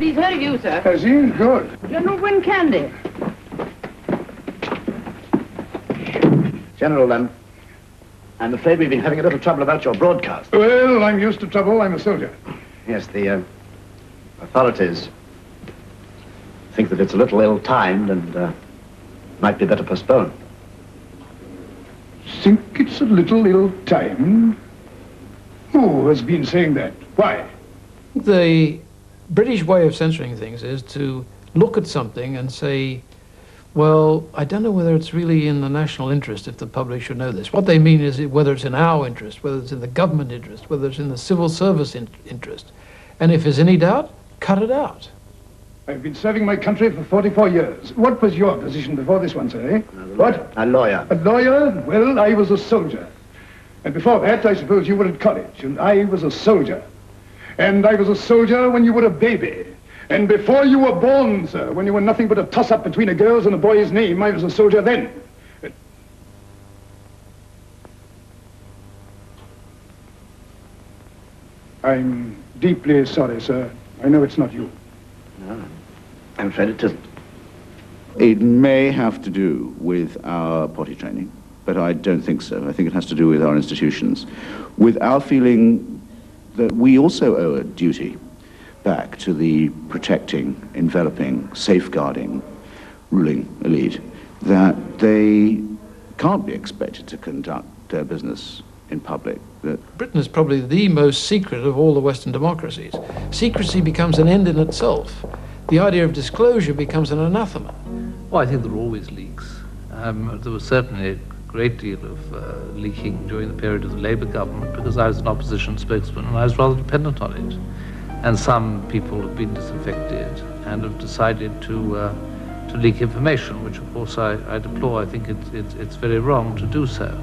He's heard of you, sir. Has he? Good. General Wynne Candy. General, I'm afraid we've been having a little trouble about your broadcast. Well, I'm used to trouble. I'm a soldier. Yes, the authorities think that it's a little ill-timed and might be better postponed. Think it's a little ill-timed? Who has been saying that? Why? The British way of censoring things is to look at something and say, well, I don't know whether it's really in the national interest if the public should know this. What they mean is whether it's in our interest, whether it's in the government interest, whether it's in the civil service interest. And if there's any doubt, cut it out. I've been serving my country for 44 years. What was your position before this one, sir, eh? What? A lawyer. A lawyer? Well, I was a soldier. And before that, I suppose you were at college, and I was a soldier. And I was a soldier when you were a baby. And before you were born, sir, when you were nothing but a toss-up between a girl's and a boy's name, I was a soldier then. I'm deeply sorry, sir. I know it's not you. No, I'm afraid it isn't. It may have to do with our potty training, but I don't think so. I think it has to do with our institutions, with our feeling that we also owe a duty back to the protecting, enveloping, safeguarding, ruling elite, that they can't be expected to conduct their business in public. That Britain is probably the most secret of all the Western democracies. Secrecy becomes an end in itself. The idea of disclosure becomes an anathema. Well, I think there are always leaks. There was certainly a great deal of leaking during the period of the Labour government because I was an opposition spokesman and I was rather dependent on it. And some people have been disaffected and have decided to leak information, which of course I deplore. I think it's very wrong to do so.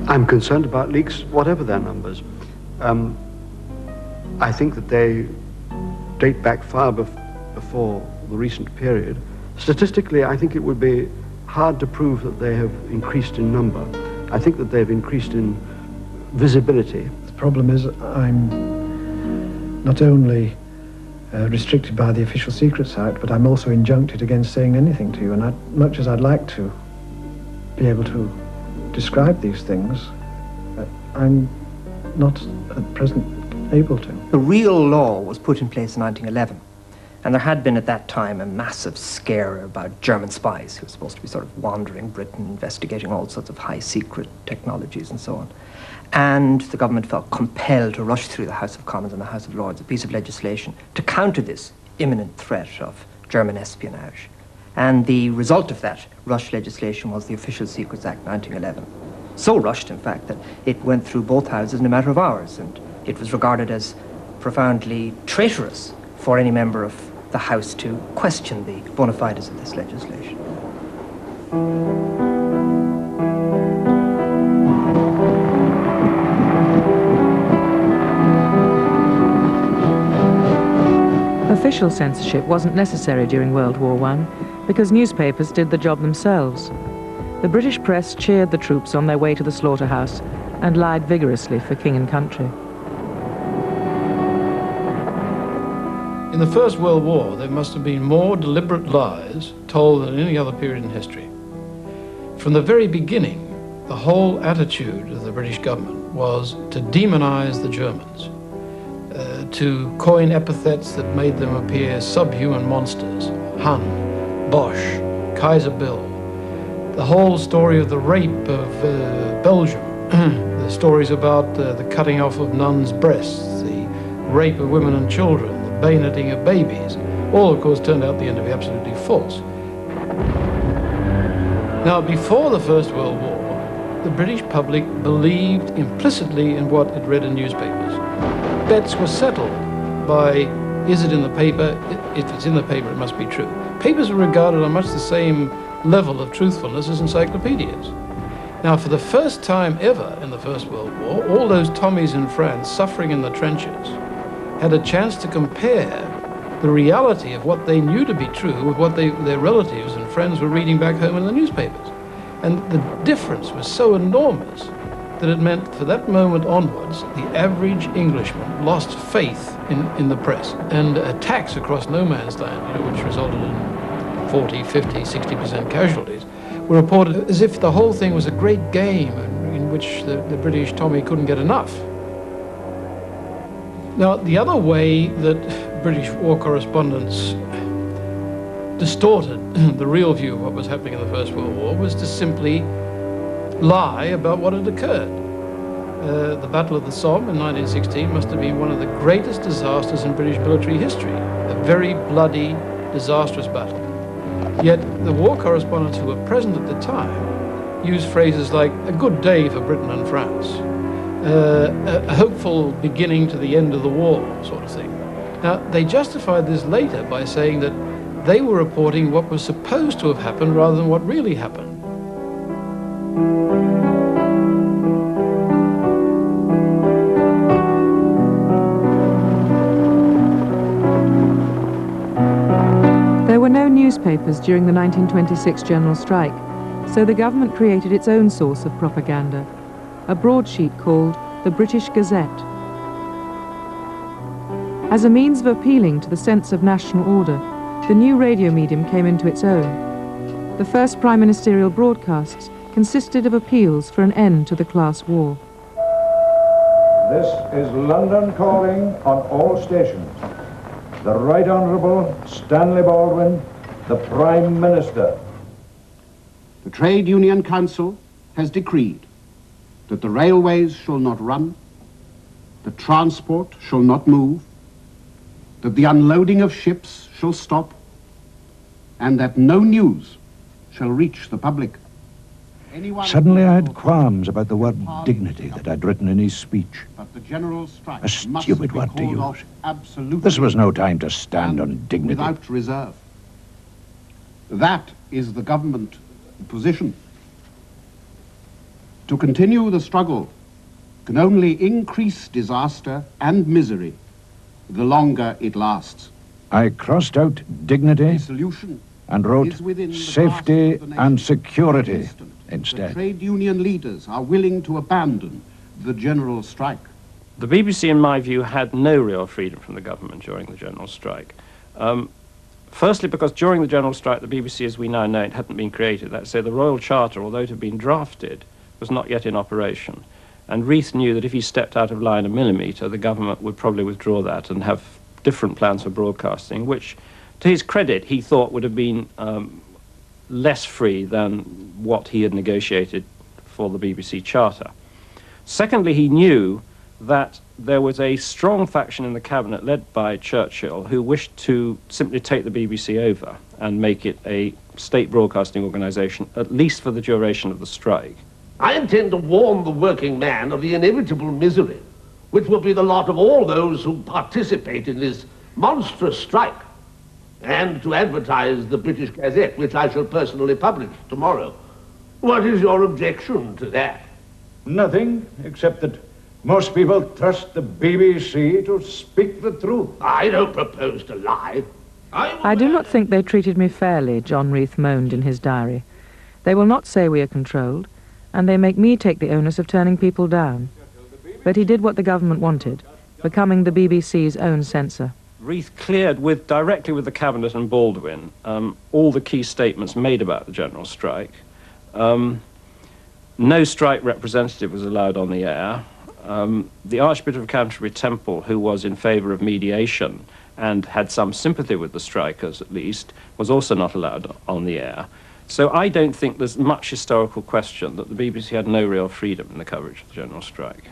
I'm concerned about leaks, whatever their numbers. I think that they date back far before the recent period. Statistically, I think it would be hard to prove that they have increased in number. I think that they've increased in visibility. The problem is I'm not only restricted by the Official Secrets Act, but I'm also injuncted against saying anything to you. And much as I'd like to be able to describe these things, I'm not at present able to. The real law was put in place in 1911, and there had been at that time a massive scare about German spies who were supposed to be sort of wandering Britain, investigating all sorts of high secret technologies and so on. And the government felt compelled to rush through the House of Commons and the House of Lords a piece of legislation to counter this imminent threat of German espionage. And the result of that rushed legislation was the Official Secrets Act 1911. So rushed, in fact, that it went through both houses in a matter of hours, and it was regarded as profoundly traitorous for any member of the House to question the bona fides of this legislation. Official censorship wasn't necessary during World War I because newspapers did the job themselves. The British press cheered the troops on their way to the slaughterhouse and lied vigorously for king and country. In the First World War, there must have been more deliberate lies told than any other period in history. From the very beginning, the whole attitude of the British government was to demonize the Germans, to coin epithets that made them appear subhuman monsters. Hun, Bosch, Kaiser Bill, the whole story of the rape of Belgium, the stories about the cutting off of nuns' breasts, the rape of women and children, the bayoneting of babies, all of course turned out at the end to be absolutely false. Now, before the First World War, the British public believed implicitly in what it read in newspapers. Bets were settled by, is it in the paper? If it's in the paper, it must be true. Papers were regarded on much the same level of truthfulness as encyclopedias. Now, for the first time ever in the First World War, all those Tommies in France suffering in the trenches had a chance to compare the reality of what they knew to be true with what their relatives and friends were reading back home in the newspapers. And the difference was so enormous that it meant for that moment onwards, the average Englishman lost faith in the press, and attacks across no man's land, which resulted in 40, 50, 60% casualties, were reported as if the whole thing was a great game in which the British Tommy couldn't get enough. Now, the other way that British war correspondents distorted the real view of what was happening in the First World War was to simply lie about what had occurred. The Battle of the Somme in 1916 must have been one of the greatest disasters in British military history, a very bloody, disastrous battle. Yet the war correspondents who were present at the time used phrases like a good day for Britain and France, a hopeful beginning to the end of the war, sort of thing. Now, they justified this later by saying that they were reporting what was supposed to have happened rather than what really happened. There were no newspapers during the 1926 general strike, so the government created its own source of propaganda, a broadsheet called the British Gazette. As a means of appealing to the sense of national order, the new radio medium came into its own. The first prime ministerial broadcasts consisted of appeals for an end to the class war. This is London calling on all stations. The Right Honourable Stanley Baldwin, the Prime Minister. The Trade Union Council has decreed that the railways shall not run, the transport shall not move, that the unloading of ships shall stop, and that no news shall reach the public. Suddenly I had qualms about the word dignity that I'd written in his speech. A stupid word to use. This was no time to stand on dignity. Without reserve. That is the government position. To continue the struggle can only increase disaster and misery the longer it lasts. I crossed out dignity and wrote safety and security instead. The trade union leaders are willing to abandon the general strike. The BBC, in my view, had no real freedom from the government during the general strike. Firstly, because during the general strike, the BBC, as we now know it, hadn't been created. That's to say, the Royal Charter, although it had been drafted, was not yet in operation. And Reith knew that if he stepped out of line a millimetre, the government would probably withdraw that and have different plans for broadcasting, which, to his credit, he thought would have been less free than what he had negotiated for the BBC Charter. Secondly, he knew that there was a strong faction in the cabinet led by Churchill who wished to simply take the BBC over and make it a state broadcasting organisation, at least for the duration of the strike. I intend to warn the working man of the inevitable misery, which will be the lot of all those who participate in this monstrous strike, and to advertise the British Gazette, which I shall personally publish tomorrow. What is your objection to that? Nothing, except that most people trust the BBC to speak the truth. I don't propose to lie. I do not think they treated me fairly, John Reith moaned in his diary. They will not say we are controlled, and they make me take the onus of turning people down. But he did what the government wanted, becoming the BBC's own censor. Reith cleared directly with the cabinet and Baldwin all the key statements made about the general strike. No strike representative was allowed on the air. The Archbishop of Canterbury Temple, who was in favour of mediation and had some sympathy with the strikers at least, was also not allowed on the air. So I don't think there's much historical question that the BBC had no real freedom in the coverage of the general strike.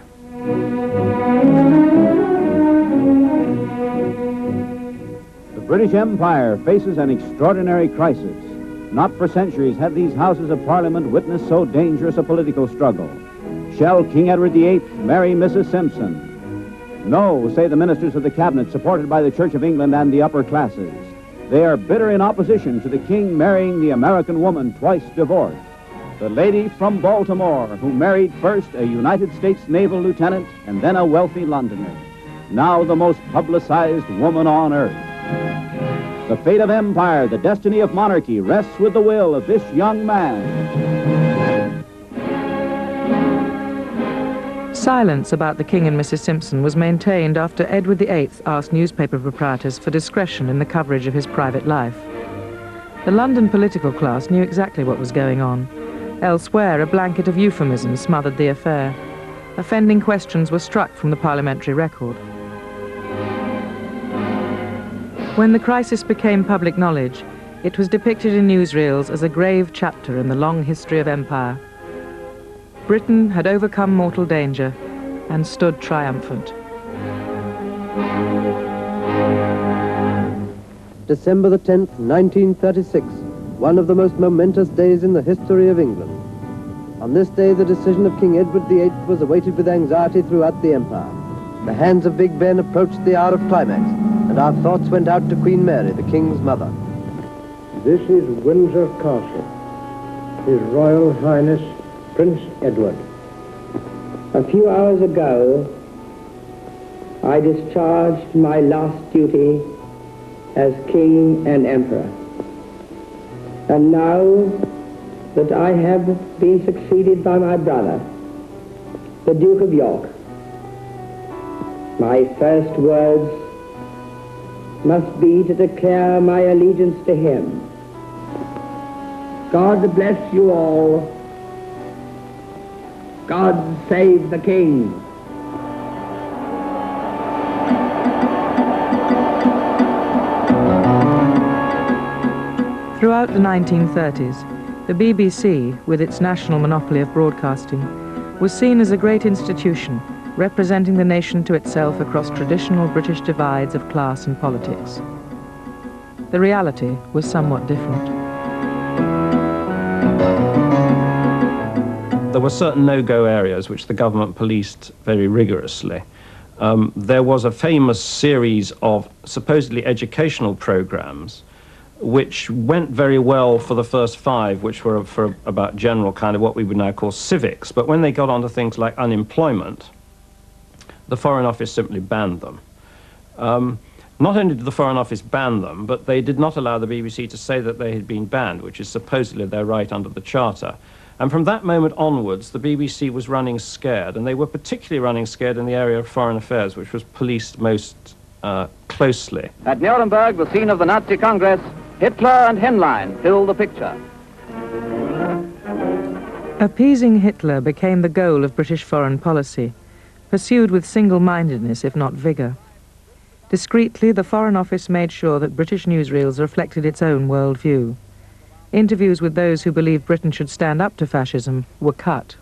The British Empire faces an extraordinary crisis. Not for centuries have these Houses of Parliament witnessed so dangerous a political struggle. Shall King Edward VIII marry Mrs. Simpson? No, say the ministers of the cabinet supported by the Church of England and the upper classes. They are bitter in opposition to the king marrying the American woman twice divorced. The lady from Baltimore who married first a United States naval lieutenant and then a wealthy Londoner. Now the most publicized woman on earth. The fate of empire, the destiny of monarchy rests with the will of this young man. Silence about the King and Mrs. Simpson was maintained after Edward VIII asked newspaper proprietors for discretion in the coverage of his private life. The London political class knew exactly what was going on. Elsewhere, a blanket of euphemism smothered the affair. Offending questions were struck from the parliamentary record. When the crisis became public knowledge, it was depicted in newsreels as a grave chapter in the long history of empire. Britain had overcome mortal danger and stood triumphant. December the 10th, 1936, one of the most momentous days in the history of England. On this day, the decision of King Edward VIII was awaited with anxiety throughout the empire. The hands of Big Ben approached the hour of climax, and our thoughts went out to Queen Mary, the King's mother. This is Windsor Castle, His Royal Highness Prince Edward. A few hours ago, I discharged my last duty as King and Emperor. And now that I have been succeeded by my brother, the Duke of York, my first words must be to declare my allegiance to him. God bless you all. God save the King. Throughout the 1930s, the BBC, with its national monopoly of broadcasting, was seen as a great institution, representing the nation to itself across traditional British divides of class and politics. The reality was somewhat different. There were certain no-go areas which the government policed very rigorously. There was a famous series of supposedly educational programs which went very well for the first 5, which were for about general kind of what we would now call civics. But when they got onto things like unemployment, the Foreign Office simply banned them. Not only did the Foreign Office ban them, but they did not allow the BBC to say that they had been banned, which is supposedly their right under the Charter. And from that moment onwards, the BBC was running scared, and they were particularly running scared in the area of foreign affairs, which was policed most closely. At Nuremberg, the scene of the Nazi Congress, Hitler and Henlein fill the picture. Appeasing Hitler became the goal of British foreign policy, pursued with single-mindedness, if not vigour. Discreetly, the Foreign Office made sure that British newsreels reflected its own worldview. Interviews with those who believed Britain should stand up to fascism were cut.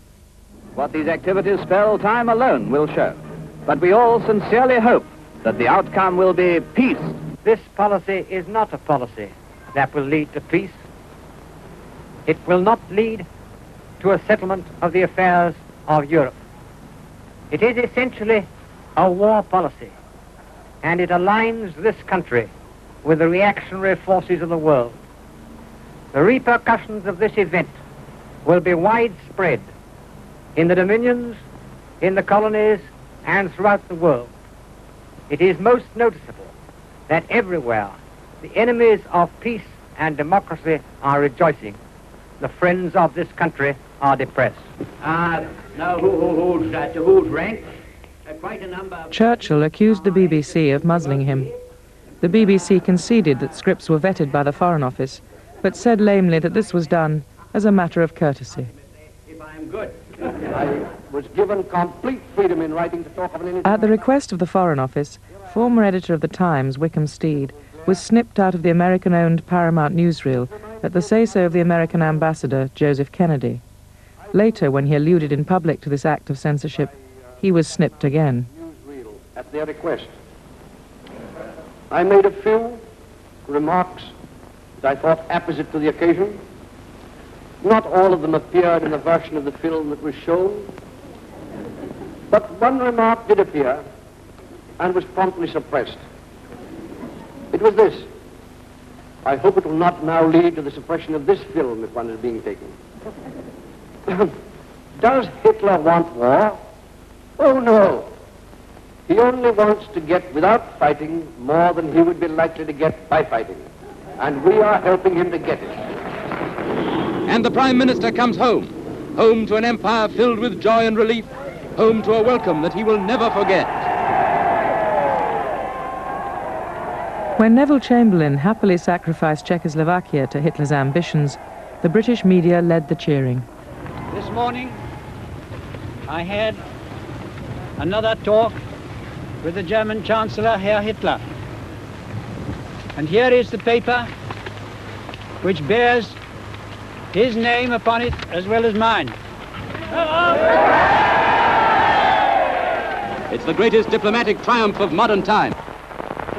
What these activities spell, time alone will show. But we all sincerely hope that the outcome will be peace. This policy is not a policy that will lead to peace. It will not lead to a settlement of the affairs of Europe. It is essentially a war policy, and it aligns this country with the reactionary forces of the world. The repercussions of this event will be widespread in the dominions, in the colonies, and throughout the world. It is most noticeable that everywhere the enemies of peace and democracy are rejoicing. The friends of this country are depressed. Now who's rank? Quite a number of... Churchill accused the BBC of muzzling him. The BBC conceded that scripts were vetted by the Foreign Office, but said lamely that this was done as a matter of courtesy. If I'm good. I was given complete freedom in writing to talk of anything. At the request of the Foreign Office, former editor of the Times, Wickham Steed, was snipped out of the American-owned Paramount newsreel at the say-so of the American ambassador, Joseph Kennedy. Later, when he alluded in public to this act of censorship, he was snipped again. Newsreel at their request. I made a few remarks that I thought apposite to the occasion. Not all of them appeared in the version of the film that was shown, but one remark did appear and was promptly suppressed. It was this: I hope it will not now lead to the suppression of this film if one is being taken. Does Hitler want war? Oh no. He only wants to get, without fighting, more than he would be likely to get by fighting. And we are helping him to get it. And the Prime Minister comes home. Home to an empire filled with joy and relief, home to a welcome that he will never forget. When Neville Chamberlain happily sacrificed Czechoslovakia to Hitler's ambitions, the British media led the cheering. This morning, I had another talk with the German Chancellor, Herr Hitler. And here is the paper which bears his name upon it as well as mine. It's the greatest diplomatic triumph of modern time.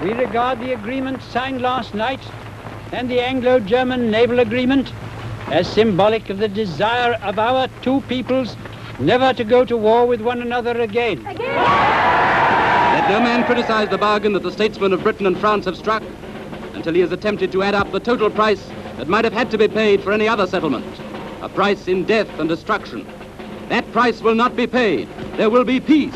We regard the agreement signed last night and the Anglo-German naval agreement as symbolic of the desire of our two peoples never to go to war with one another again. Let no man criticize the bargain that the statesmen of Britain and France have struck until he has attempted to add up the total price that might have had to be paid for any other settlement, a price in death and destruction. That price will not be paid. There will be peace.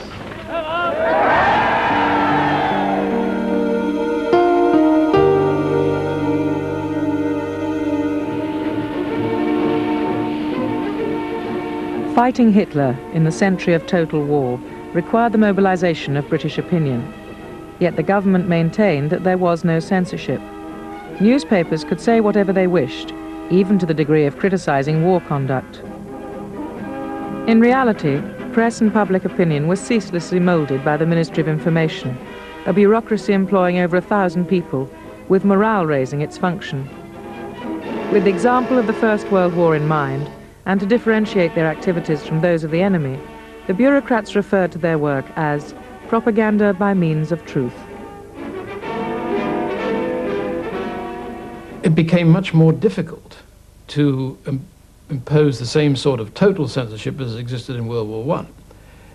Fighting Hitler in the century of total war required the mobilization of British opinion. Yet the government maintained that there was no censorship. Newspapers could say whatever they wished, even to the degree of criticizing war conduct. In reality, press and public opinion was ceaselessly molded by the Ministry of Information, a bureaucracy employing over 1,000 people, with morale raising its function. With the example of the First World War in mind, and to differentiate their activities from those of the enemy, the bureaucrats referred to their work as propaganda by means of truth. It became much more difficult to impose the same sort of total censorship as existed in World War I.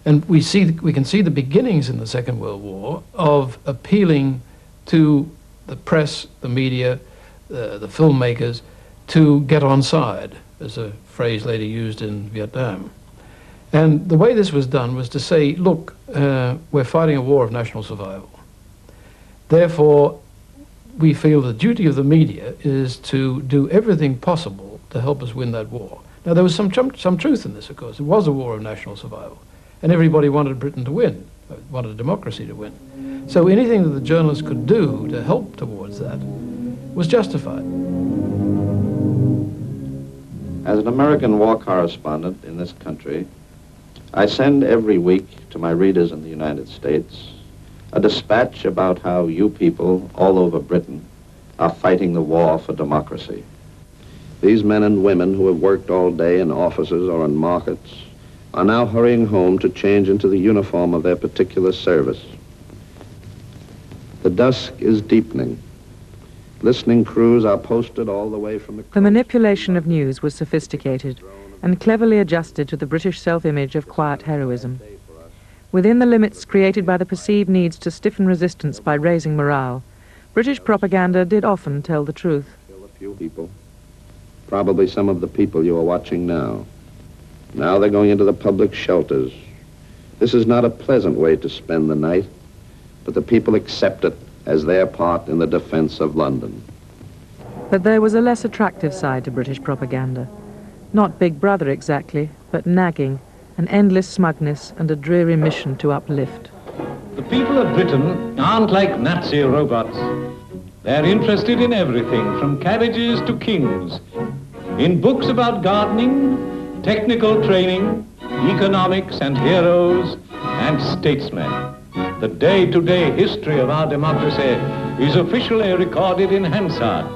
And we can see the beginnings in the Second World War of appealing to the press, the media, the filmmakers, to get on side, as a phrase later used in Vietnam. And the way this was done was to say, look, we're fighting a war of national survival. Therefore, we feel the duty of the media is to do everything possible to help us win that war. Now, there was some truth in this, of course. It was a war of national survival. And everybody wanted Britain to win, wanted democracy to win. So anything that the journalists could do to help towards that was justified. As an American war correspondent in this country, I send every week to my readers in the United States a dispatch about how you people all over Britain are fighting the war for democracy. These men and women who have worked all day in offices or in markets are now hurrying home to change into the uniform of their particular service. The dusk is deepening. Listening crews are posted all the way from The manipulation of news was sophisticated and cleverly adjusted to the British self-image of quiet heroism. Within the limits created by the perceived needs to stiffen resistance by raising morale, British propaganda did often tell the truth. A few people, probably some of the people you are watching now. Now they're going into the public shelters. This is not a pleasant way to spend the night, but the people accept it as their part in the defense of London. But there was a less attractive side to British propaganda. Not Big Brother exactly, but nagging, an endless smugness and a dreary mission to uplift. The people of Britain aren't like Nazi robots. They're interested in everything, from cabbages to kings, in books about gardening, technical training, economics and heroes, and statesmen. The day-to-day history of our democracy is officially recorded in Hansard.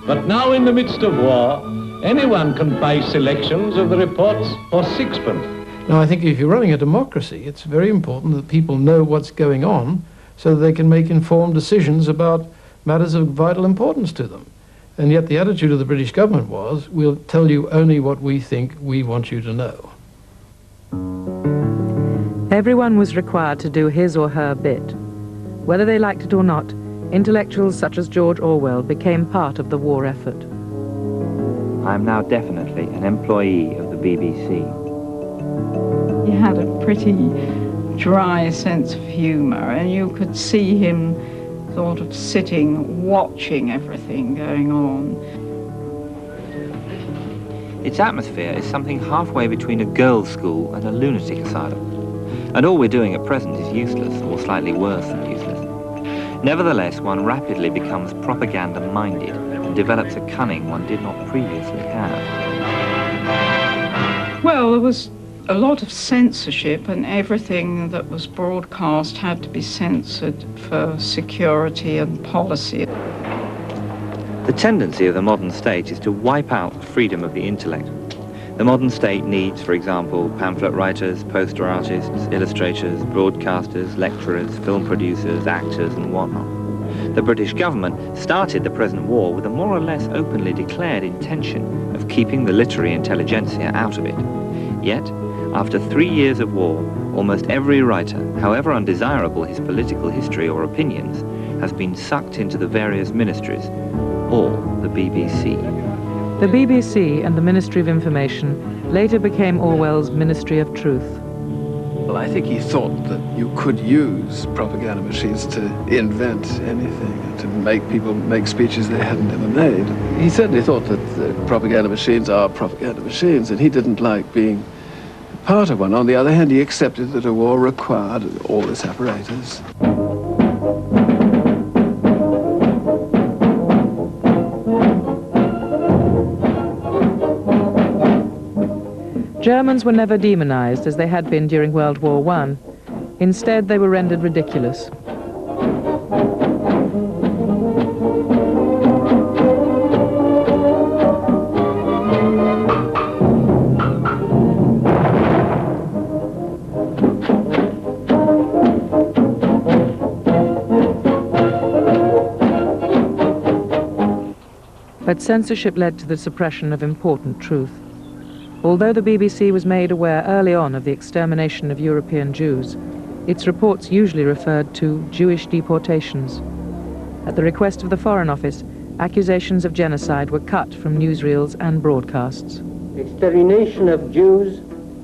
But now in the midst of war, anyone can buy selections of the reports for sixpence. Now, I think if you're running a democracy, it's very important that people know what's going on so that they can make informed decisions about matters of vital importance to them. And yet the attitude of the British government was, we'll tell you only what we think we want you to know. Everyone was required to do his or her bit. Whether they liked it or not, intellectuals such as George Orwell became part of the war effort. I am now definitely an employee of the BBC. He had a pretty dry sense of humour, and you could see him sort of sitting, watching everything going on. Its atmosphere is something halfway between a girls' school and a lunatic asylum. And all we're doing at present is useless, or slightly worse than useless. Nevertheless, one rapidly becomes propaganda-minded and develops a cunning one did not previously have. Well, there was a lot of censorship, and everything that was broadcast had to be censored for security and policy. The tendency of the modern state is to wipe out freedom of the intellect. The modern state needs, for example, pamphlet writers, poster artists, illustrators, broadcasters, lecturers, film producers, actors, and whatnot. The British government started the present war with a more or less openly declared intention of keeping the literary intelligentsia out of it. Yet, after 3 years of war, almost every writer, however undesirable his political history or opinions, has been sucked into the various ministries, or the BBC. The BBC and the Ministry of Information later became Orwell's Ministry of Truth. Well, I think he thought that you could use propaganda machines to invent anything, to make people make speeches they hadn't ever made. He certainly thought that propaganda machines are propaganda machines, and he didn't like being part of one. On the other hand, he accepted that a war required all this apparatus. Germans were never demonized as they had been during World War I. Instead, they were rendered ridiculous. But censorship led to the suppression of important truth. Although the BBC was made aware early on of the extermination of European Jews, its reports usually referred to Jewish deportations. At the request of the Foreign Office, accusations of genocide were cut from newsreels and broadcasts. Extermination of Jews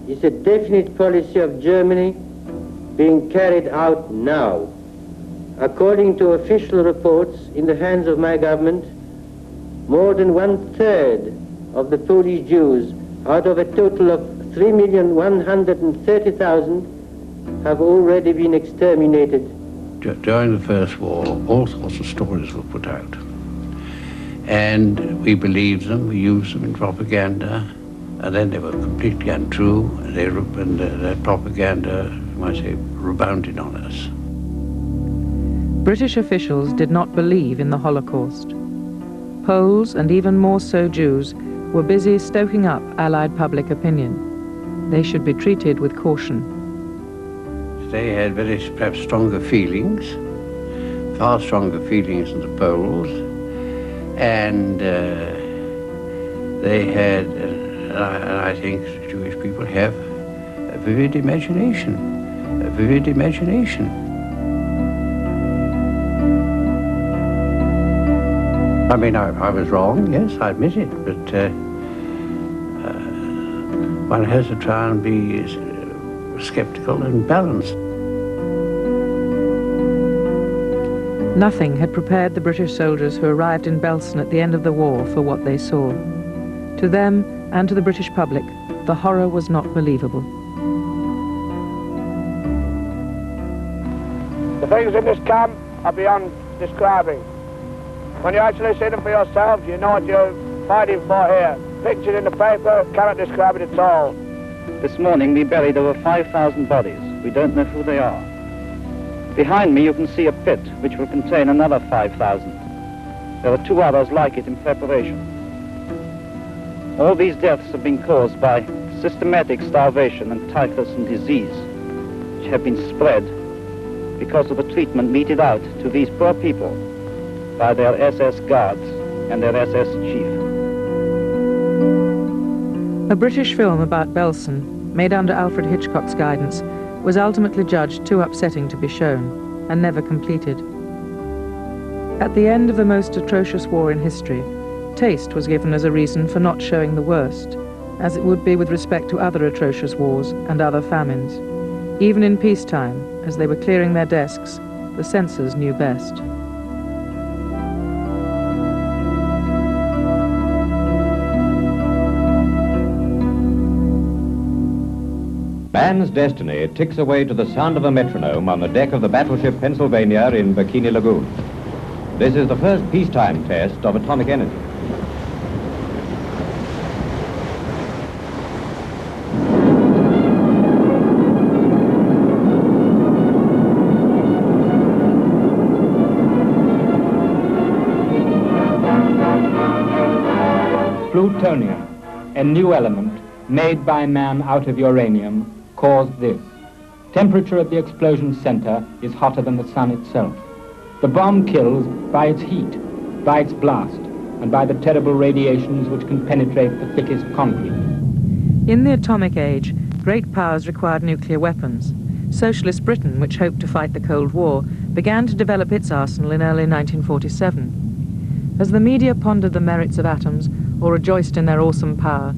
is a definite policy of Germany being carried out now. According to official reports in the hands of my government, more than 1/3 of the Polish Jews out of a total of 3,130,000 have already been exterminated. During the First War, all sorts of stories were put out. And we believed them, we used them in propaganda, and then they were completely untrue, and that propaganda, you might say, rebounded on us. British officials did not believe in the Holocaust. Poles, and even more so Jews, were busy stoking up Allied public opinion. They should be treated with caution. They had perhaps stronger feelings, far stronger feelings than the Poles, and they had, and I think Jewish people have a vivid imagination, a vivid imagination. I mean, I was wrong, yes, I admit it, but one has to try and be skeptical and balanced. Nothing had prepared the British soldiers who arrived in Belsen at the end of the war for what they saw. To them and to the British public, the horror was not believable. The things in this camp are beyond describing. When you actually see them for yourself, you know what you're fighting for here. Pictures in the paper cannot describe it at all. This morning we buried over 5,000 bodies. We don't know who they are. Behind me you can see a pit which will contain another 5,000. There are 2 others like it in preparation. All these deaths have been caused by systematic starvation and typhus and disease, which have been spread because of the treatment meted out to these poor people by their SS guards and their SS chief. A British film about Belsen, made under Alfred Hitchcock's guidance, was ultimately judged too upsetting to be shown, and never completed. At the end of the most atrocious war in history, taste was given as a reason for not showing the worst, as it would be with respect to other atrocious wars and other famines. Even in peacetime, as they were clearing their desks, the censors knew best. Man's destiny ticks away to the sound of a metronome on the deck of the battleship Pennsylvania in Bikini Lagoon. This is the first peacetime test of atomic energy. Plutonium, a new element made by man out of uranium, caused this. Temperature at the explosion center is hotter than the sun itself. The bomb kills by its heat, by its blast, and by the terrible radiations which can penetrate the thickest concrete. In the atomic age, great powers required nuclear weapons. Socialist Britain, which hoped to fight the Cold War, began to develop its arsenal in early 1947. As the media pondered the merits of atoms or rejoiced in their awesome power,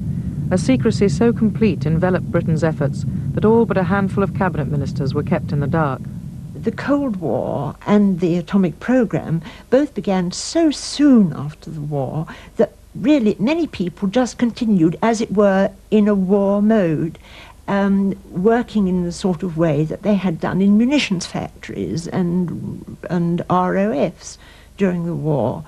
a secrecy so complete enveloped Britain's efforts that all but a handful of cabinet ministers were kept in the dark. The Cold War and the atomic program both began so soon after the war that really many people just continued, as it were, in a war mode, working in the sort of way that they had done in munitions factories and ROFs during the war,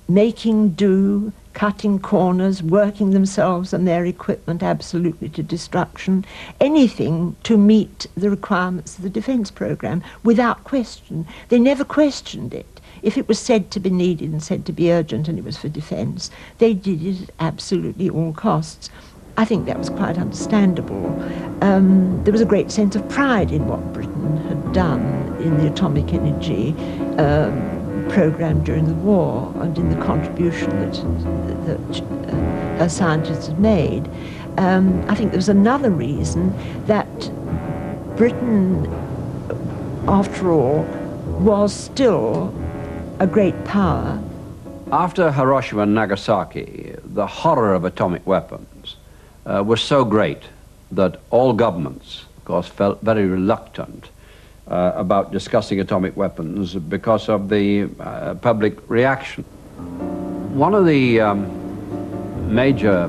making do, cutting corners, working themselves and their equipment absolutely to destruction, anything to meet the requirements of the defence programme without question. They never questioned it. If it was said to be needed and said to be urgent and it was for defence, they did it at absolutely all costs. I think that was quite understandable. There was a great sense of pride in what Britain had done in the atomic energy programme during the war and in the contribution that scientists had made. I think there was another reason that Britain, after all, was still a great power. After Hiroshima and Nagasaki, the horror of atomic weapons was so great that all governments, of course, felt very reluctant about discussing atomic weapons because of the public reaction. One of the major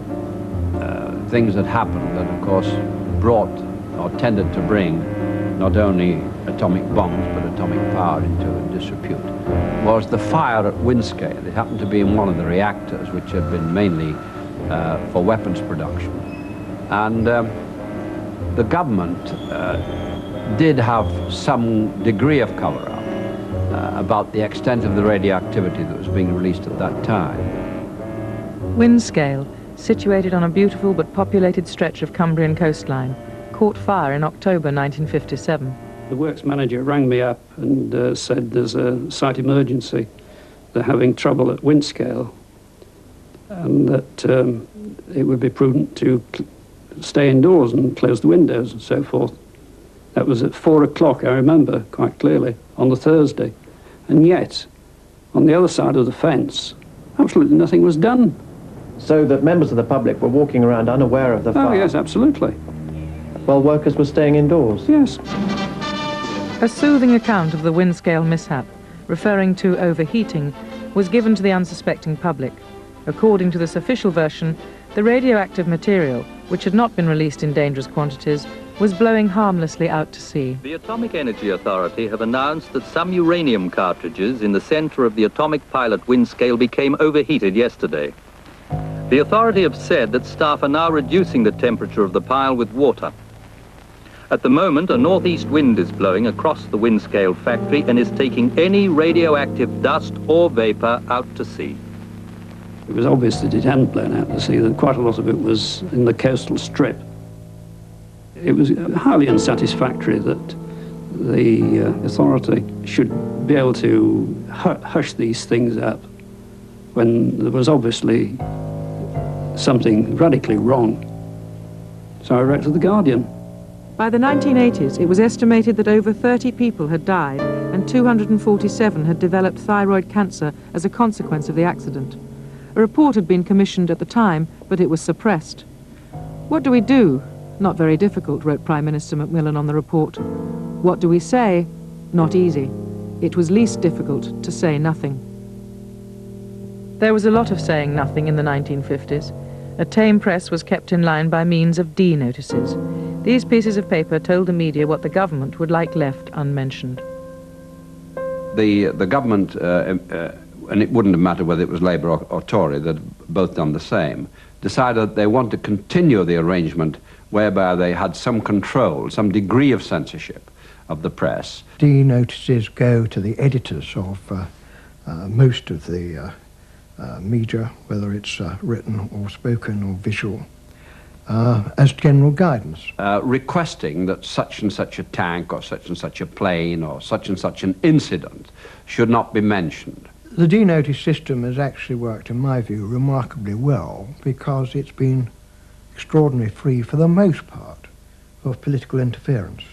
things that happened that, of course, brought or tended to bring not only atomic bombs but atomic power into disrepute was the fire at Windscale. It happened to be in one of the reactors, which had been mainly for weapons production. And the government did have some degree of cover-up about the extent of the radioactivity that was being released at that time. Windscale, situated on a beautiful but populated stretch of Cumbrian coastline, caught fire in October 1957. The works manager rang me up and said there's a site emergency. They're having trouble at Windscale and that it would be prudent to stay indoors and close the windows and so forth. That was at 4 o'clock, I remember quite clearly, on the Thursday. And yet, on the other side of the fence, absolutely nothing was done. So that members of the public were walking around unaware of the fire? Oh, yes, absolutely. While workers were staying indoors? Yes. A soothing account of the Windscale mishap, referring to overheating, was given to the unsuspecting public. According to this official version, the radioactive material, which had not been released in dangerous quantities, was blowing harmlessly out to sea. The Atomic Energy Authority have announced that some uranium cartridges in the center of the atomic pile at Windscale became overheated yesterday. The authority have said that staff are now reducing the temperature of the pile with water. At the moment, a northeast wind is blowing across the Windscale factory and is taking any radioactive dust or vapor out to sea. It was obvious that it hadn't blown out to sea, that quite a lot of it was in the coastal strip. It was highly unsatisfactory that the authority should be able to hush these things up when there was obviously something radically wrong. So I wrote to The Guardian. By the 1980s, it was estimated that over 30 people had died and 247 had developed thyroid cancer as a consequence of the accident. A report had been commissioned at the time, but it was suppressed. What do we do? Not very difficult, wrote Prime Minister Macmillan on the report. What do we say? Not easy. It was least difficult to say nothing. There was a lot of saying nothing in the 1950s. A tame press was kept in line by means of D notices. These pieces of paper told the media what the government would like left unmentioned. The government, and it wouldn't have mattered whether it was Labour or Tory, they'd both done the same, decided that they want to continue the arrangement whereby they had some control, some degree of censorship of the press. D notices go to the editors of most of the media, whether it's written or spoken or visual, as general guidance. Requesting that such and such a tank or such and such a plane or such and such an incident should not be mentioned. The D-notice system has actually worked, in my view, remarkably well because it's been extraordinarily free, for the most part, of political interference.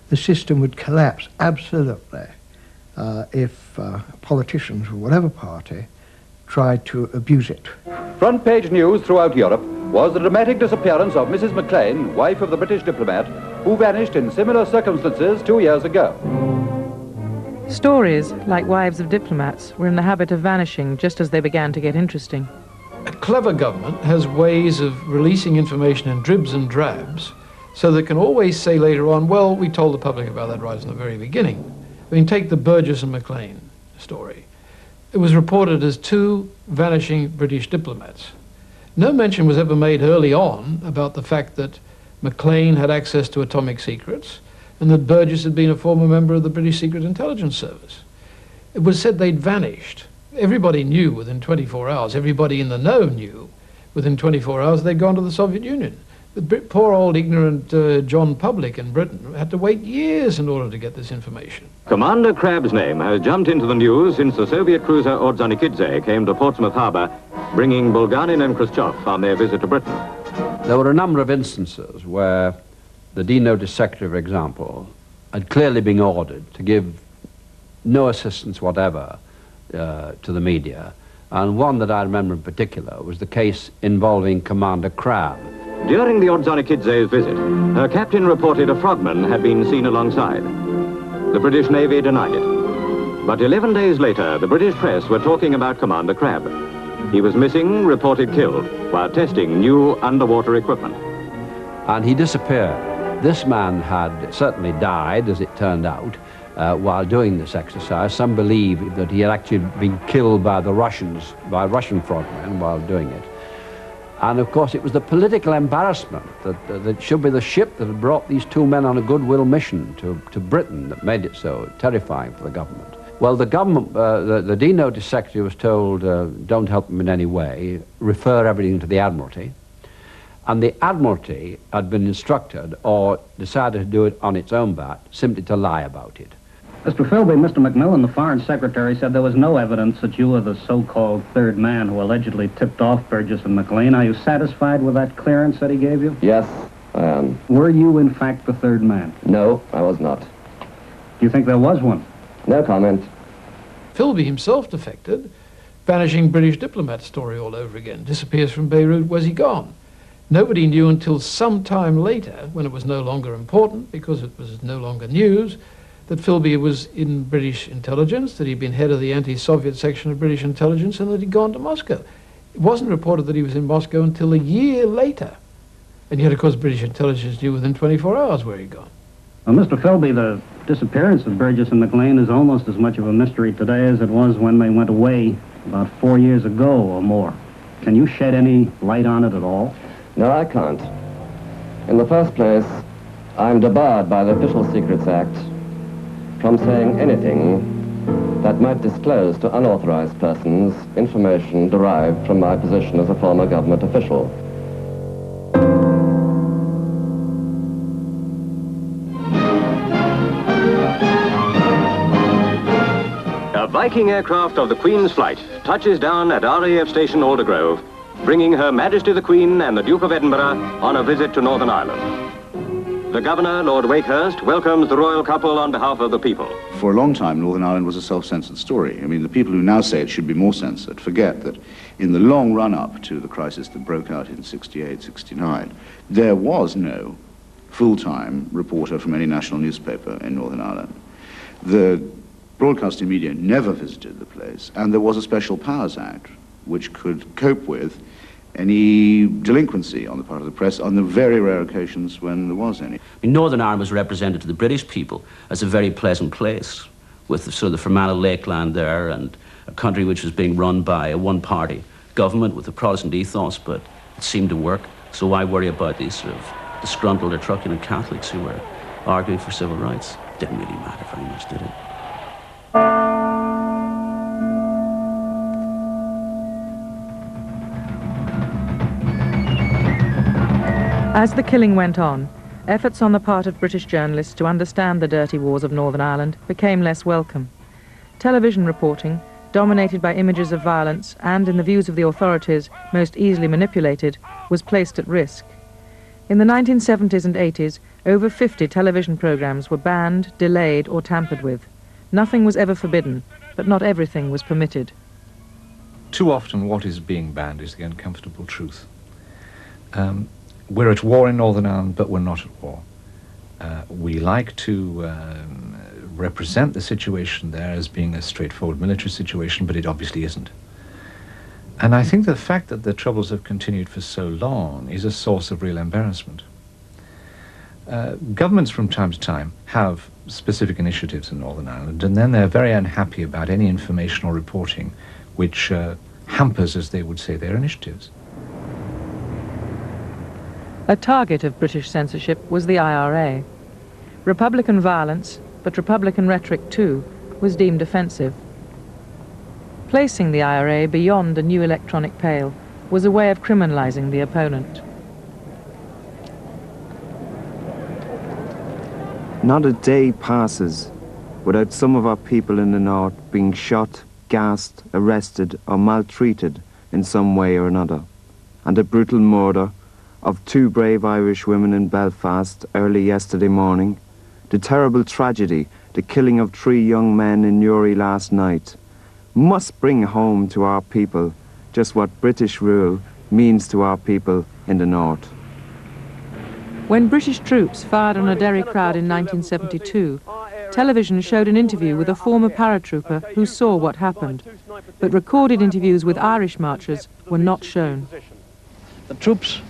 The system would collapse absolutely if politicians of whatever party tried to abuse it. Front page news throughout Europe was the dramatic disappearance of Mrs. Maclean, wife of the British diplomat, who vanished in similar circumstances 2 years ago. Stories, like Wives of Diplomats, were in the habit of vanishing just as they began to get interesting. A clever government has ways of releasing information in dribs and drabs so they can always say later on, well, we told the public about that right from the very beginning. I mean, take the Burgess and Maclean story. It was reported as 2 vanishing British diplomats. No mention was ever made early on about the fact that Maclean had access to atomic secrets and that Burgess had been a former member of the British Secret Intelligence Service. It was said they'd vanished. Everybody knew within 24 hours, everybody in the know knew within 24 hours they'd gone to the Soviet Union. The poor old ignorant John Public in Britain had to wait years in order to get this information. Commander Crabbe's name has jumped into the news since the Soviet cruiser Ordzhonikidze came to Portsmouth Harbour, bringing Bulganin and Khrushchev on their visit to Britain. There were a number of instances where the D-notice secretary, for example, had clearly been ordered to give no assistance whatever to the media, and one that I remember in particular was the case involving Commander Crabbe. During the Ordzhonikidze's visit, her captain reported a frogman had been seen alongside. The British Navy denied it. But 11 days later, the British press were talking about Commander Crabbe. He was missing, reported killed, while testing new underwater equipment. And he disappeared. This man had certainly died, as it turned out, while doing this exercise. Some believe that he had actually been killed by the Russians, by Russian frogmen while doing it. And of course it was the political embarrassment that should be the ship that had brought these 2 men on a goodwill mission to Britain that made it so terrifying for the government. Well, the government, the D-notice secretary was told, don't help them in any way, refer everything to the Admiralty. And the Admiralty had been instructed or decided to do it on its own bat, simply to lie about it. Mr. Philby, Mr. Macmillan, the Foreign Secretary, said there was no evidence that you were the so-called third man who allegedly tipped off Burgess and Maclean. Are you satisfied with that clearance that he gave you? Yes, I am. Were you, in fact, the third man? No, I was not. Do you think there was one? No comment. Philby himself defected. Vanishing British diplomat story all over again. Disappears from Beirut. Where's he gone? Nobody knew until some time later, when it was no longer important because it was no longer news, that Philby was in British intelligence, that he'd been head of the anti-Soviet section of British intelligence, and that he'd gone to Moscow. It wasn't reported that he was in Moscow until a year later. And yet, of course, British intelligence knew within 24 hours where he'd gone. Well, Mr. Philby, the disappearance of Burgess and Maclean is almost as much of a mystery today as it was when they went away about 4 years ago or more. Can you shed any light on it at all? No, I can't. In the first place, I'm debarred by the Official Secrets Act from saying anything that might disclose to unauthorized persons information derived from my position as a former government official. A Viking aircraft of the Queen's flight touches down at RAF Station Aldergrove, bringing Her Majesty the Queen and the Duke of Edinburgh on a visit to Northern Ireland. The Governor, Lord Wakehurst, welcomes the royal couple on behalf of the people. For a long time, Northern Ireland was a self-censored story. I mean, the people who now say it should be more censored forget that in the long run-up to the crisis that broke out in 68, 69, there was no full-time reporter from any national newspaper in Northern Ireland. The broadcasting media never visited the place, and there was a Special Powers Act which could cope with any delinquency on the part of the press on the very rare occasions when there was any. Northern Ireland was represented to the British people as a very pleasant place, with sort of the Fermanagh Lakeland there, and a country which was being run by a one-party government with a Protestant ethos, but it seemed to work. So why worry about these sort of disgruntled or truculent Catholics who were arguing for civil rights? Didn't really matter very much, did it? As the killing went on, efforts on the part of British journalists to understand the dirty wars of Northern Ireland became less welcome. Television reporting, dominated by images of violence and, in the views of the authorities, most easily manipulated, was placed at risk. In the 1970s and 80s, over 50 television programs were banned, delayed or tampered with. Nothing was ever forbidden, but not everything was permitted. Too often what is being banned is the uncomfortable truth. We're at war in Northern Ireland, but we're not at war. We like to represent the situation there as being a straightforward military situation, but it obviously isn't. And I think the fact that the Troubles have continued for so long is a source of real embarrassment. Governments from time to time have specific initiatives in Northern Ireland, and then they're very unhappy about any information or reporting which hampers, as they would say, their initiatives. A target of British censorship was the IRA. Republican violence, but Republican rhetoric too, was deemed offensive. Placing the IRA beyond a new electronic pale was a way of criminalizing the opponent. Not a day passes without some of our people in the north being shot, gassed, arrested or maltreated in some way or another. And the brutal murder of 2 brave Irish women in Belfast early yesterday morning, the terrible tragedy, the killing of 3 young men in Newry last night, must bring home to our people just what British rule means to our people in the north. When British troops fired on a Derry crowd in 1972, television showed an interview with a former paratrooper who saw what happened, but recorded interviews with Irish marchers were not shown. The troops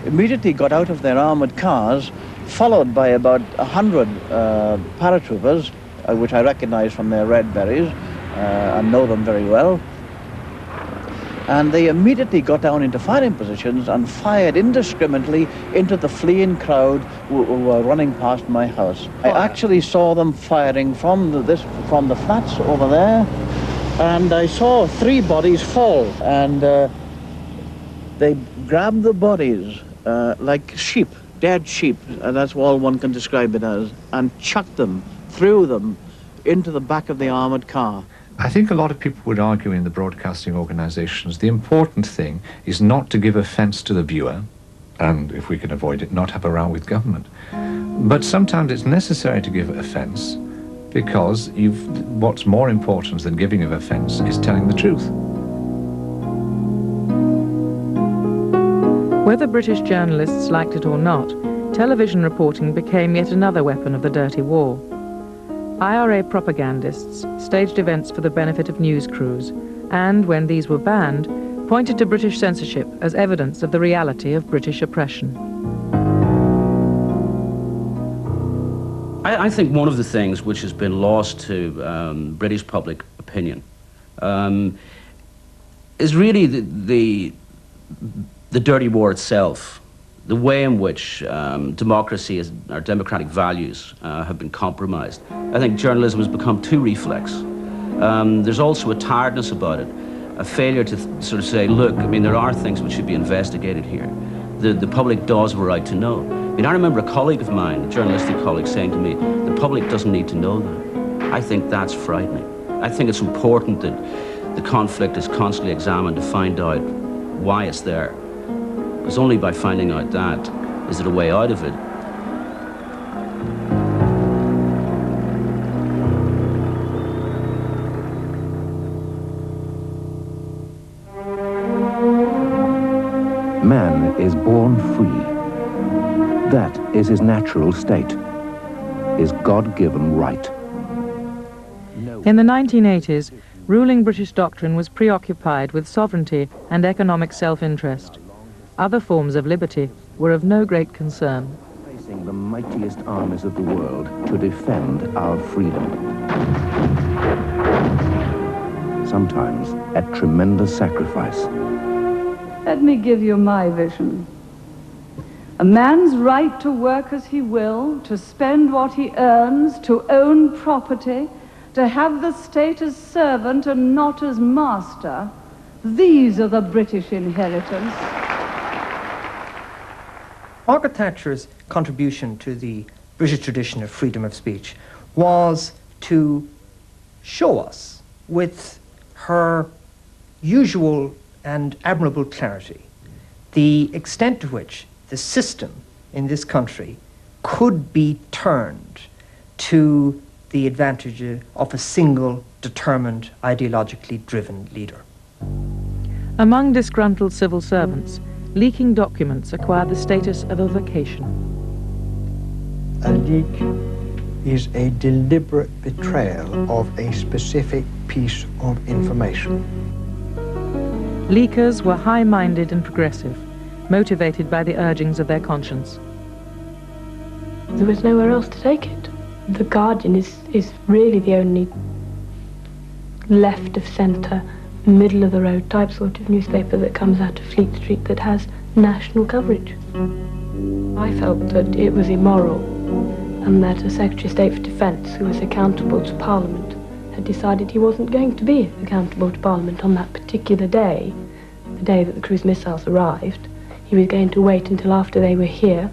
immediately got out of their armoured cars, followed by about 100 paratroopers, which I recognise from their red berets and know them very well. And they immediately got down into firing positions and fired indiscriminately into the fleeing crowd who were running past my house. I actually saw them firing from the flats over there, and I saw 3 bodies fall, and they grabbed the bodies like sheep, dead sheep, and that's all one can describe it as, and chucked them, threw them into the back of the armoured car. I think a lot of people would argue in the broadcasting organizations the important thing is not to give offense to the viewer, and if we can avoid it, not have a row with government. But sometimes it's necessary to give offense because what's more important than giving of offense is telling the truth. Whether British journalists liked it or not, television reporting became yet another weapon of the dirty war. IRA propagandists staged events for the benefit of news crews, and, when these were banned, pointed to British censorship as evidence of the reality of British oppression. I think one of the things which has been lost to British public opinion is really the dirty war itself, the way in which democracy, our democratic values have been compromised. I think journalism has become too reflex. There's also a tiredness about it, a failure to sort of say, look, I mean, there are things which should be investigated here. The public does have a right to know. I mean, I remember a colleague of mine, a journalistic colleague, saying to me, the public doesn't need to know that. I think that's frightening. I think it's important that the conflict is constantly examined to find out why it's there. Because only by finding out that is there a way out of it. Man is born free. That is his natural state, his God-given right. In the 1980s, ruling British doctrine was preoccupied with sovereignty and economic self-interest. other forms of liberty were of no great concern. Facing the mightiest armies of the world to defend our freedom. Sometimes at tremendous sacrifice. Let me give you my vision. A man's right to work as he will, to spend what he earns, to own property, to have the state as servant and not as master. These are the British inheritance. Margaret Thatcher's contribution to the British tradition of freedom of speech was to show us, with her usual and admirable clarity, the extent to which the system in this country could be turned to the advantage of a single, determined, ideologically driven leader. Among disgruntled civil servants, leaking documents acquired the status of a vocation. A leak is a deliberate betrayal of a specific piece of information. Leakers were high-minded and progressive, motivated by the urgings of their conscience. There was nowhere else to take it. The Guardian is really the only left-of-centre, middle-of-the-road type sort of newspaper that comes out of Fleet Street that has national coverage. I felt that it was immoral and that a Secretary of State for Defence who was accountable to Parliament had decided he wasn't going to be accountable to Parliament on that particular day, the day that the cruise missiles arrived. He was going to wait until after they were here,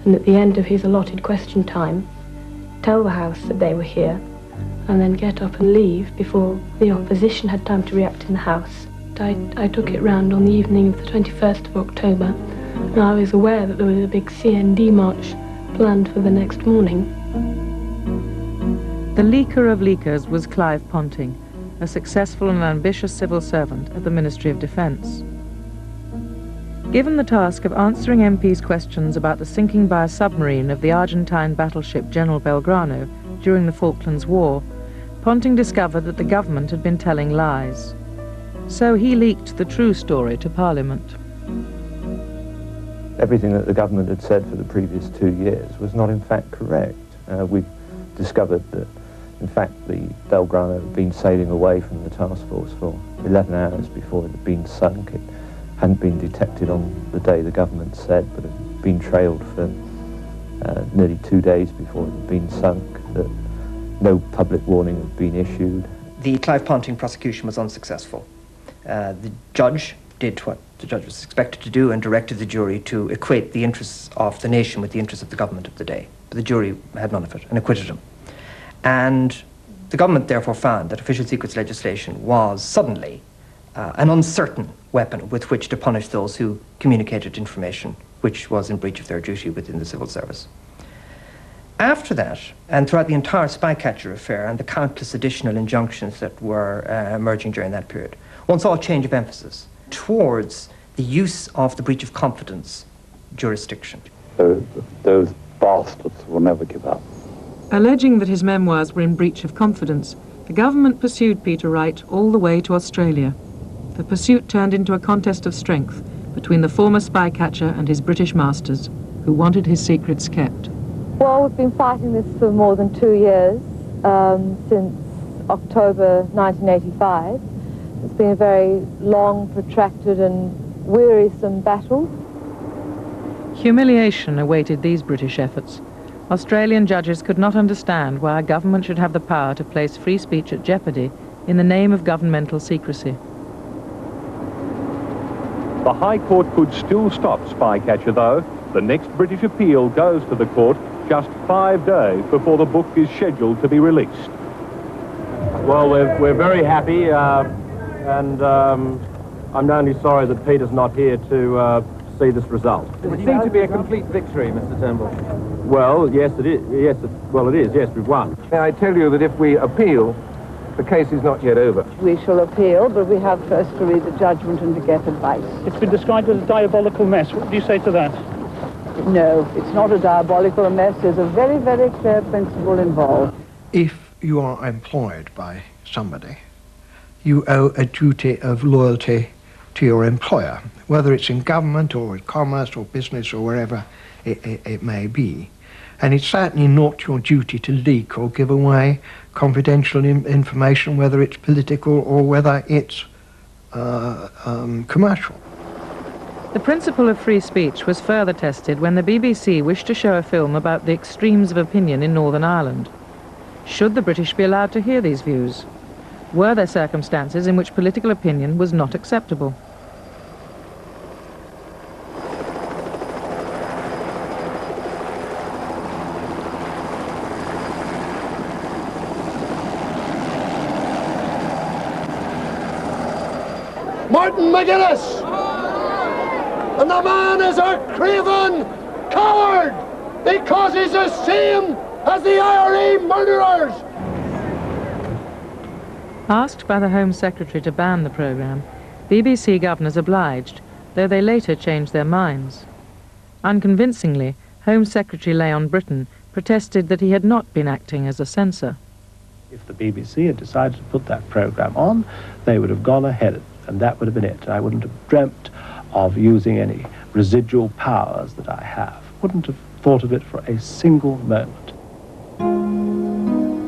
and at the end of his allotted question time, tell the House that they were here, and then get up and leave before the opposition had time to react in the House. I took it round on the evening of the 21st of October, and I was aware that there was a big CND march planned for the next morning. The leaker of leakers was Clive Ponting, a successful and ambitious civil servant at the Ministry of Defence. Given the task of answering MPs' questions about the sinking by a submarine of the Argentine battleship General Belgrano during the Falklands War, Ponting discovered that the government had been telling lies. So he leaked the true story to Parliament. Everything that the government had said for the previous 2 years was not in fact correct. We discovered that in fact the Belgrano had been sailing away from the task force for 11 hours before it had been sunk. It hadn't been detected on the day the government said, but had been trailed for nearly 2 days before it had been sunk, that no public warning had been issued. The Clive Ponting prosecution was unsuccessful. The judge did what the judge was expected to do and directed the jury to equate the interests of the nation with the interests of the government of the day. But the jury had none of it and acquitted him. And the government therefore found that official secrets legislation was suddenly an uncertain weapon with which to punish those who communicated information which was in breach of their duty within the civil service. After that, and throughout the entire Spycatcher affair and the countless additional injunctions that were emerging during that period, one saw a change of emphasis towards the use of the breach of confidence jurisdiction. Those bastards will never give up. Alleging that his memoirs were in breach of confidence, the government pursued Peter Wright all the way to Australia. The pursuit turned into a contest of strength between the former Spycatcher and his British masters, who wanted his secrets kept. Well, we've been fighting this for more than 2 years, since October 1985. It's been a very long, protracted and wearisome battle. Humiliation awaited these British efforts. Australian judges could not understand why a government should have the power to place free speech at jeopardy in the name of governmental secrecy. The High Court could still stop Spycatcher, though. The next British appeal goes to the court just 5 days before the book is scheduled to be released. Well, we're very happy, and I'm only sorry that Peter's not here to see this result. It seemed to be a complete victory, Mr. Turnbull. Well, yes, it is. Yes, it is. Yes, we've won. May I tell you that if we appeal, the case is not yet over. We shall appeal, but we have first to read the judgment and to get advice. It's been described as a diabolical mess. What do you say to that? No, it's not a diabolical mess. There's a very, very clear principle involved. If you are employed by somebody, you owe a duty of loyalty to your employer, whether it's in government or in commerce or business or wherever it may be. And it's certainly not your duty to leak or give away confidential information, whether it's political or whether it's commercial. The principle of free speech was further tested when the BBC wished to show a film about the extremes of opinion in Northern Ireland. Should the British be allowed to hear these views? Were there circumstances in which political opinion was not acceptable? Martin McGuinness! And the man is a craven coward because he's the same as the IRA murderers! Asked by the Home Secretary to ban the programme, BBC governors obliged, though they later changed their minds. Unconvincingly, Home Secretary Leon Britton protested that he had not been acting as a censor. If the BBC had decided to put that programme on, they would have gone ahead, and that would have been it. I wouldn't have dreamt of using any residual powers that I have. Wouldn't have thought of it for a single moment.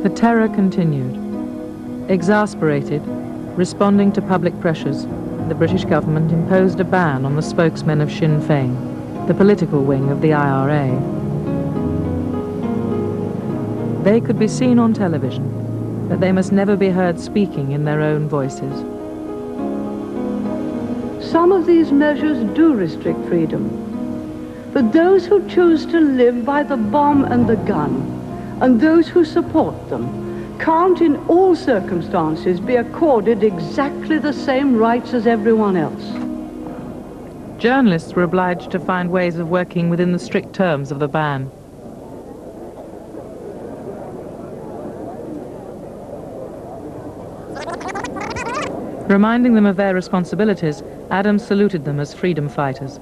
The terror continued. Exasperated, responding to public pressures, the British government imposed a ban on the spokesmen of Sinn Féin, the political wing of the IRA. They could be seen on television, but they must never be heard speaking in their own voices. Some of these measures do restrict freedom, but those who choose to live by the bomb and the gun, and those who support them, can't in all circumstances be accorded exactly the same rights as everyone else. Journalists were obliged to find ways of working within the strict terms of the ban. Reminding them of their responsibilities, Adams saluted them as freedom fighters.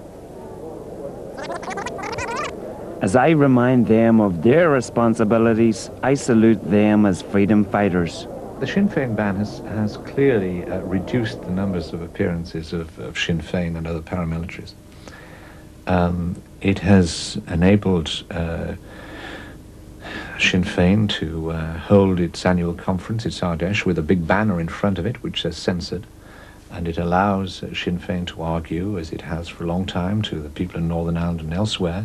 As I remind them of their responsibilities, I salute them as freedom fighters. The Sinn Féin ban has clearly reduced the numbers of appearances of Sinn Féin and other paramilitaries. It has enabled Sinn Féin to hold its annual conference in Ardèche with a big banner in front of it which says censored, and it allows Sinn Féin to argue, as it has for a long time, to the people in Northern Ireland and elsewhere,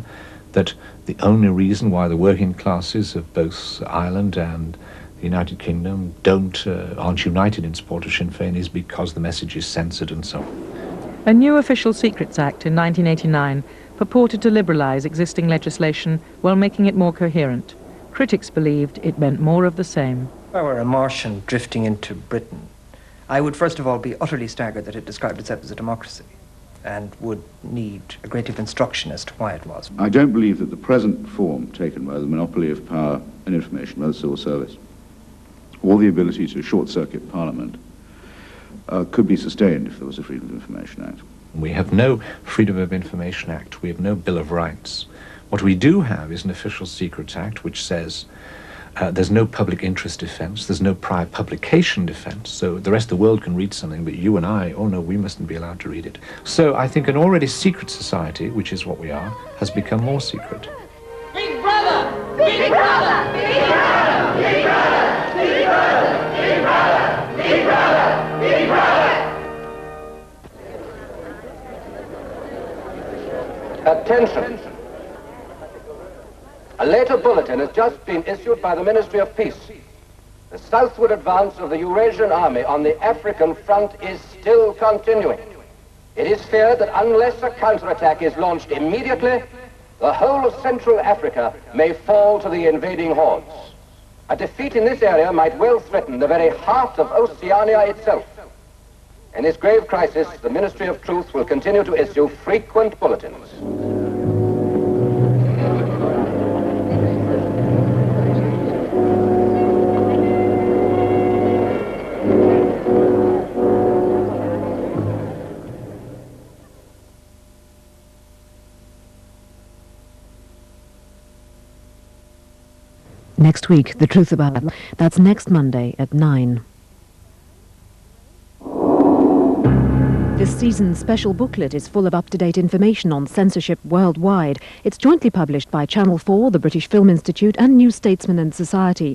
that the only reason why the working classes of both Ireland and the United Kingdom aren't united in support of Sinn Féin is because the message is censored and so on. A new Official Secrets Act in 1989 purported to liberalise existing legislation while making it more coherent. Critics believed it meant more of the same. If I were a Martian drifting into Britain, I would first of all be utterly staggered that it described itself as a democracy, and would need a great deal of instruction as to why it was. I don't believe that the present form taken by the monopoly of power and information by the civil service, or the ability to short-circuit Parliament, could be sustained if there was a Freedom of Information Act. We have no Freedom of Information Act, we have no Bill of Rights. What we do have is an Official Secrets Act which says there's no public interest defense, there's no prior publication defense, so the rest of the world can read something, but you and I, oh no, we mustn't be allowed to read it. So I think an already secret society, which is what we are, has become more secret. Big brother! Big brother! Big brother! Big brother! Big brother! Big brother! Big brother! Big brother! Attention! A later bulletin has just been issued by the Ministry of Peace. The southward advance of the Eurasian army on the African front is still continuing. It is feared that unless a counterattack is launched immediately, the whole of Central Africa may fall to the invading hordes. A defeat in this area might well threaten the very heart of Oceania itself. In this grave crisis, the Ministry of Truth will continue to issue frequent bulletins. Next week, The Truth About It. That's next Monday at 9. This season's special booklet is full of up-to-date information on censorship worldwide. It's jointly published by Channel 4, the British Film Institute and New Statesman and Society.